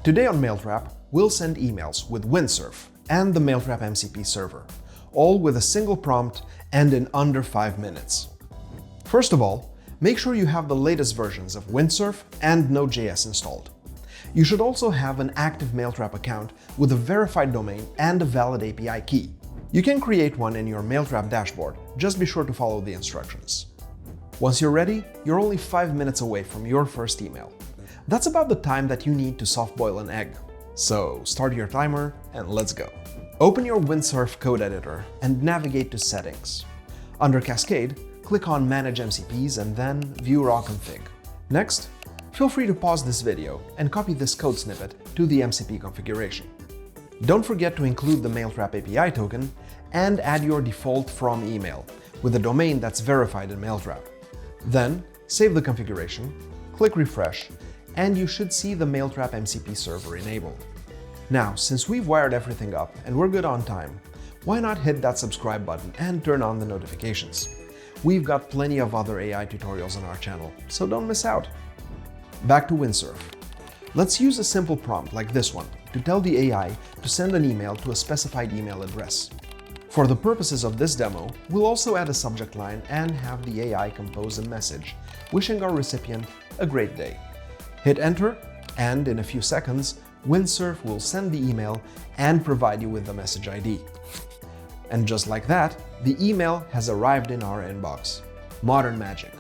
Today on Mailtrap, we'll send emails with Windsurf and the Mailtrap MCP server, all with a single prompt and in under 5 minutes. First of all, make sure you have the latest versions of Windsurf and Node.js installed. You should also have an active Mailtrap account with a verified domain and a valid API key. You can create one in your Mailtrap dashboard, just be sure to follow the instructions. Once you're ready, you're only 5 minutes away from your first email. That's about the time that you need to soft boil an egg. So start your timer and let's go. Open your Windsurf code editor and navigate to Settings. Under Cascade, click on Manage MCPs and then View Raw Config. Next, feel free to pause this video and copy this code snippet to the MCP configuration. Don't forget to include the Mailtrap API token and add your default from email with a domain that's verified in Mailtrap. Then, save the configuration, click Refresh, and you should see the Mailtrap MCP server enabled. Now, since we've wired everything up and we're good on time, why not hit that subscribe button and turn on the notifications? We've got plenty of other AI tutorials on our channel, so don't miss out. Back to Windsurf. Let's use a simple prompt like this one to tell the AI to send an email to a specified email address. For the purposes of this demo, we'll also add a subject line and have the AI compose a message wishing our recipient a great day. Hit enter, and in a few seconds, Windsurf will send the email and provide you with the message ID. And just like that, the email has arrived in our inbox. Modern magic.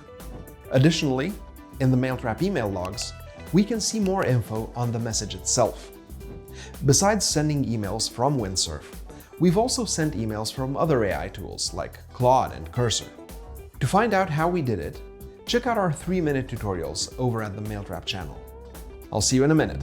Additionally, in the Mailtrap email logs, we can see more info on the message itself. Besides sending emails from Windsurf, we've also sent emails from other AI tools like Claude and Cursor. To find out how we did it, check out our 3-minute tutorials over at the Mailtrap channel. I'll see you in a minute.